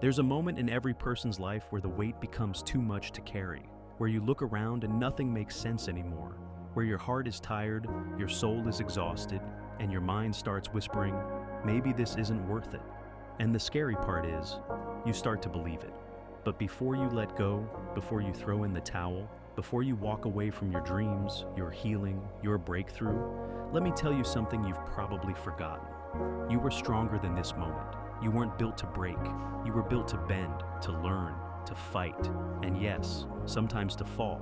There's a moment in every person's life where the weight becomes too much to carry, where you look around and nothing makes sense anymore, where your heart is tired, your soul is exhausted, and your mind starts whispering, maybe this isn't worth it. And the scary part is, you start to believe it. But before you let go, before you throw in the towel, before you walk away from your dreams, your healing, your breakthrough, let me tell you something you've probably forgotten. You were stronger than this moment. You weren't built to break. You were built to bend, to learn, to fight, and yes, sometimes to fall,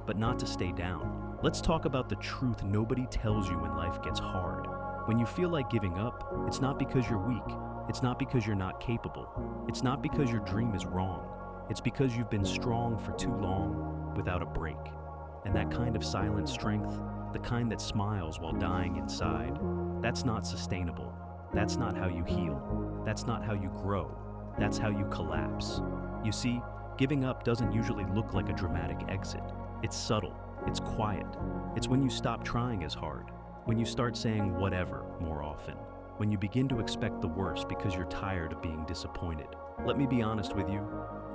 but not to stay down. Let's talk about the truth nobody tells you when life gets hard. When you feel like giving up, it's not because you're weak. It's not because you're not capable. It's not because your dream is wrong. It's because you've been strong for too long without a break. And that kind of silent strength, the kind that smiles while dying inside, that's not sustainable. That's not how you heal. That's not how you grow. That's how you collapse. You see, giving up doesn't usually look like a dramatic exit. It's subtle. It's quiet. It's when you stop trying as hard. When you start saying whatever more often. When you begin to expect the worst because you're tired of being disappointed. Let me be honest with you.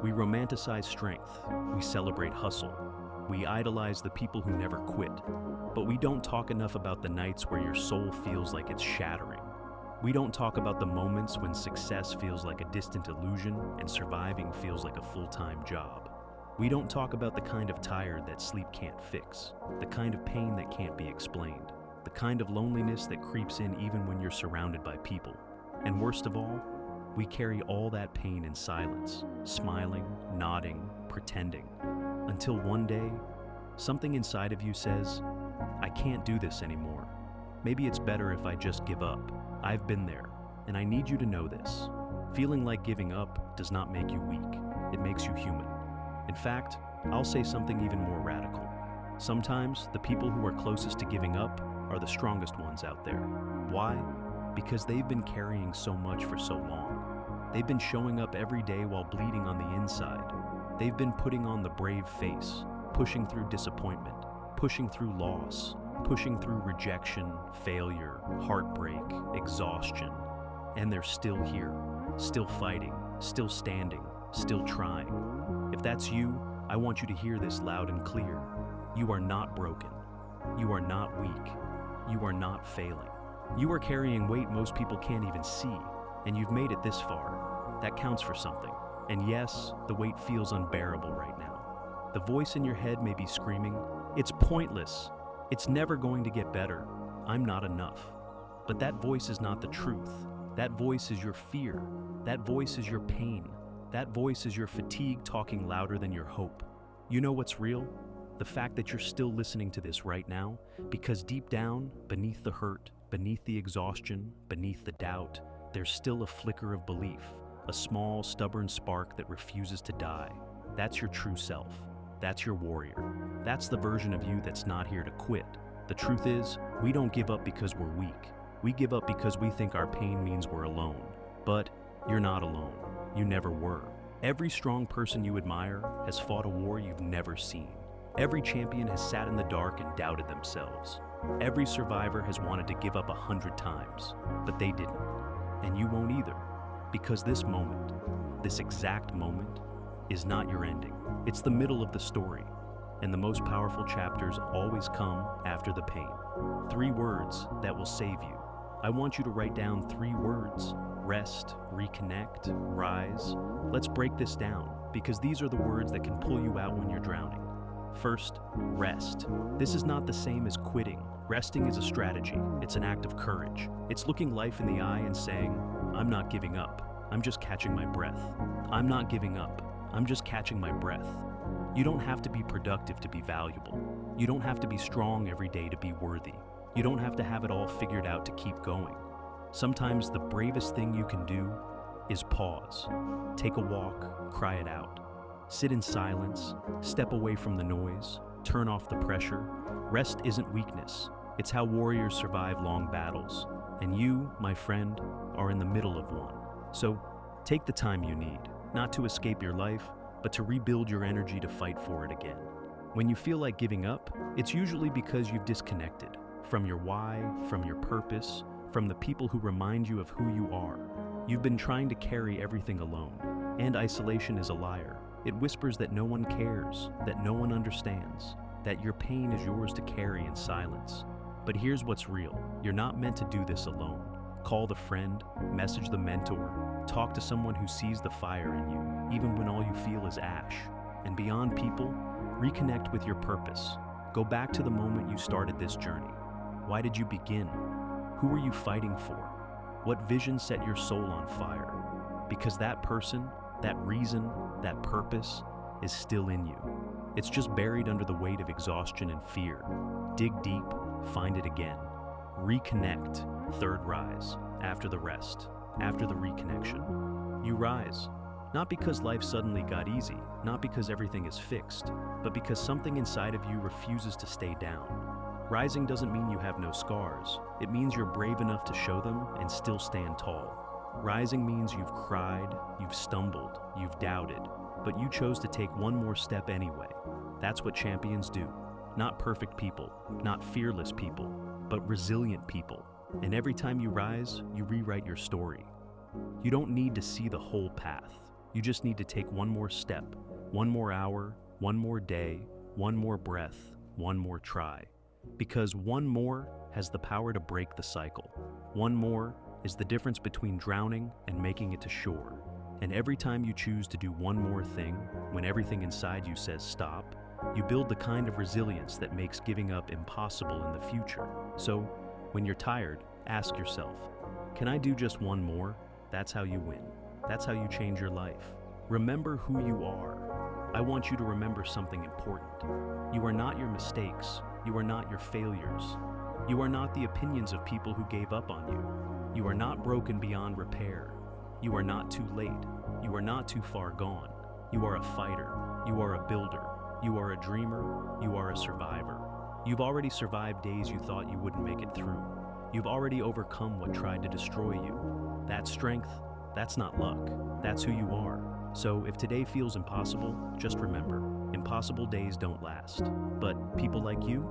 We romanticize strength. We celebrate hustle. We idolize the people who never quit. But we don't talk enough about the nights where your soul feels like it's shattering. We don't talk about the moments when success feels like a distant illusion and surviving feels like a full-time job. We don't talk about the kind of tired that sleep can't fix, the kind of pain that can't be explained, the kind of loneliness that creeps in even when you're surrounded by people. And worst of all, we carry all that pain in silence, smiling, nodding, pretending, until one day, something inside of you says, I can't do this anymore. Maybe it's better if I just give up. I've been there, and I need you to know this. Feeling like giving up does not make you weak. It makes you human. In fact, I'll say something even more radical. Sometimes the people who are closest to giving up are the strongest ones out there. Why? Because they've been carrying so much for so long. They've been showing up every day while bleeding on the inside. They've been putting on the brave face, pushing through disappointment, pushing through loss, pushing through rejection, failure, heartbreak, exhaustion. And they're still here, still fighting, still standing, still trying. If that's you, I want you to hear this loud and clear. You are not broken. You are not weak. You are not failing. You are carrying weight most people can't even see, and you've made it this far. That counts for something. And yes, the weight feels unbearable right now. The voice in your head may be screaming, it's pointless. It's never going to get better. I'm not enough. But that voice is not the truth. That voice is your fear. That voice is your pain. That voice is your fatigue talking louder than your hope. You know what's real? The fact that you're still listening to this right now, because deep down, beneath the hurt, beneath the exhaustion, beneath the doubt, there's still a flicker of belief, a small, stubborn spark that refuses to die. That's your true self. That's your warrior. That's the version of you that's not here to quit. The truth is, we don't give up because we're weak. We give up because we think our pain means we're alone. But you're not alone. You never were. Every strong person you admire has fought a war you've never seen. Every champion has sat in the dark and doubted themselves. Every survivor has wanted to give up 100 times, but they didn't. And you won't either, because this moment, this exact moment, is not your ending. It's the middle of the story, and the most powerful chapters always come after the pain. 3 words that will save you. I want you to write down 3 words. Rest, reconnect, rise. Let's break this down, because these are the words that can pull you out when you're drowning. First, rest. This is not the same as quitting. Resting is a strategy. It's an act of courage. It's looking life in the eye and saying, I'm not giving up. I'm just catching my breath. I'm not giving up. I'm just catching my breath. You don't have to be productive to be valuable. You don't have to be strong every day to be worthy. You don't have to have it all figured out to keep going. Sometimes the bravest thing you can do is pause. Take a walk, cry it out. Sit in silence, step away from the noise, turn off the pressure. Rest isn't weakness. It's how warriors survive long battles. And you, my friend, are in the middle of one. So take the time you need, not to escape your life, but to rebuild your energy to fight for it again. When you feel like giving up, it's usually because you've disconnected from your why, from your purpose, from the people who remind you of who you are. You've been trying to carry everything alone, And isolation is a liar. It whispers that no one cares, that no one understands, that your pain is yours to carry in silence. But here's what's real. You're not meant to do this alone. Call the friend, message the mentor, talk to someone who sees the fire in you, even when all you feel is ash. And beyond people, reconnect with your purpose. Go back to the moment you started this journey. Why did you begin? Who were you fighting for? What vision set your soul on fire? Because that person, that reason, that purpose is still in you. It's just buried under the weight of exhaustion and fear. Dig deep, find it again. Reconnect, third rise, after the rest, after the reconnection. You rise, not because life suddenly got easy, not because everything is fixed, but because something inside of you refuses to stay down. Rising doesn't mean you have no scars. It means you're brave enough to show them and still stand tall. Rising means you've cried, you've stumbled, you've doubted, but you chose to take one more step anyway. That's what champions do. Not perfect people, not fearless people, but resilient people. And every time you rise, you rewrite your story. You don't need to see the whole path. You just need to take one more step, one more hour, one more day, one more breath, one more try. Because one more has the power to break the cycle. One more is the difference between drowning and making it to shore. And every time you choose to do one more thing, when everything inside you says stop, you build the kind of resilience that makes giving up impossible in the future. So, when you're tired, ask yourself, can I do just one more? That's how you win. That's how you change your life. Remember who you are. I want you to remember something important. You are not your mistakes. You are not your failures. You are not the opinions of people who gave up on you. You are not broken beyond repair. You are not too late. You are not too far gone. You are a fighter. You are a builder. You are a dreamer. You are a survivor. You've already survived days you thought you wouldn't make it through. You've already overcome what tried to destroy you. That strength, that's not luck. That's who you are. So if today feels impossible, just remember, impossible days don't last. But people like you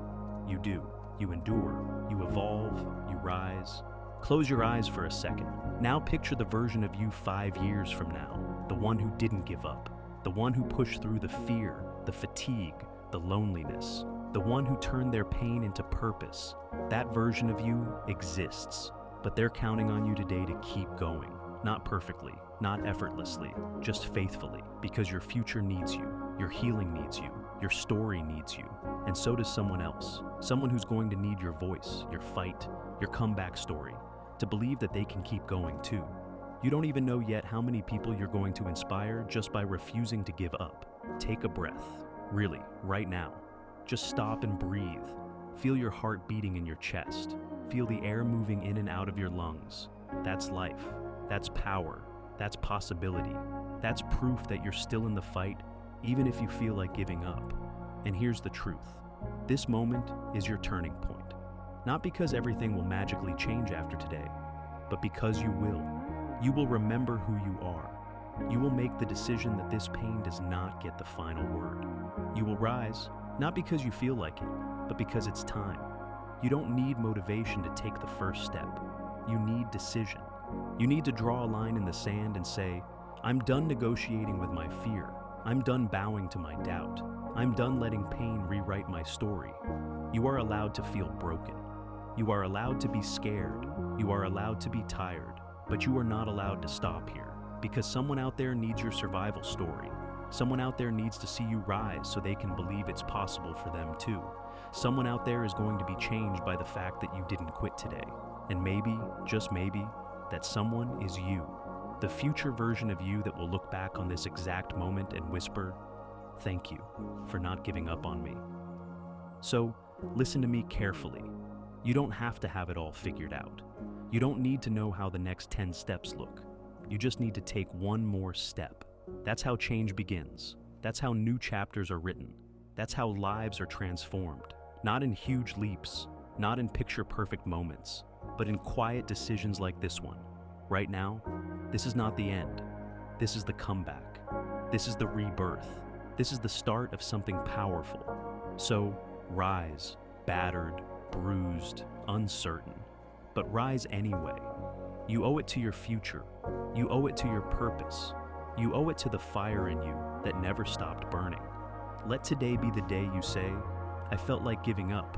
do. You endure, you evolve, you rise. Close your eyes for a second. Now picture the version of you 5 years from now, the one who didn't give up, the one who pushed through the fear, the fatigue, the loneliness, the one who turned their pain into purpose. That version of you exists, but they're counting on you today to keep going. Not perfectly, not effortlessly, just faithfully, because your future needs you, your healing needs you, your story needs you, and so does someone else, someone who's going to need your voice, your fight, your comeback story, to believe that they can keep going too. You don't even know yet how many people you're going to inspire just by refusing to give up. Take a breath, really, right now. Just stop and breathe. Feel your heart beating in your chest. Feel the air moving in and out of your lungs. That's life. That's power. That's possibility. That's proof that you're still in the fight, even if you feel like giving up. And here's the truth. This moment is your turning point. Not because everything will magically change after today, but because you will. You will remember who you are. You will make the decision that this pain does not get the final word. You will rise, not because you feel like it, but because it's time. You don't need motivation to take the first step. You need decision. You need to draw a line in the sand and say, I'm done negotiating with my fear. I'm done bowing to my doubt. I'm done letting pain rewrite my story. You are allowed to feel broken. You are allowed to be scared. You are allowed to be tired. But you are not allowed to stop here, because someone out there needs your survival story. Someone out there needs to see you rise so they can believe it's possible for them too. Someone out there is going to be changed by the fact that you didn't quit today. And maybe, just maybe, that someone is you. The future version of you that will look back on this exact moment and whisper, thank you for not giving up on me. So, listen to me carefully. You don't have to have it all figured out. You don't need to know how the next 10 steps look. You just need to take one more step. That's how change begins. That's how new chapters are written. That's how lives are transformed. Not in huge leaps, not in picture-perfect moments, but in quiet decisions like this one. Right now, this is not the end. This is the comeback. This is the rebirth. This is the start of something powerful. So, rise, battered, bruised, uncertain, but rise anyway. You owe it to your future. You owe it to your purpose. You owe it to the fire in you that never stopped burning. Let today be the day you say, I felt like giving up,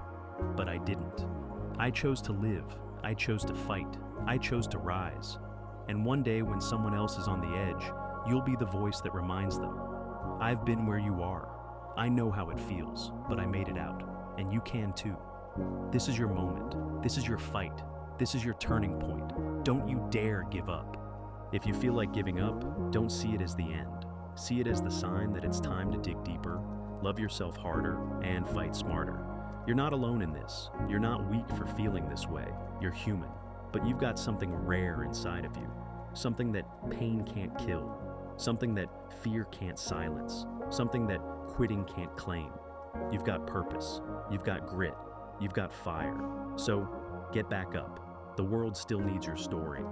but I didn't. I chose to live, I chose to fight, I chose to rise. And one day when someone else is on the edge, you'll be the voice that reminds them, I've been where you are. I know how it feels, but I made it out, and you can too. This is your moment, this is your fight, this is your turning point. Don't you dare give up. If you feel like giving up, don't see it as the end. See it as the sign that it's time to dig deeper, love yourself harder, and fight smarter. You're not alone in this. You're not weak for feeling this way. You're human. But you've got something rare inside of you. Something that pain can't kill. Something that fear can't silence. Something that quitting can't claim. You've got purpose. You've got grit. You've got fire. So get back up. The world still needs your story.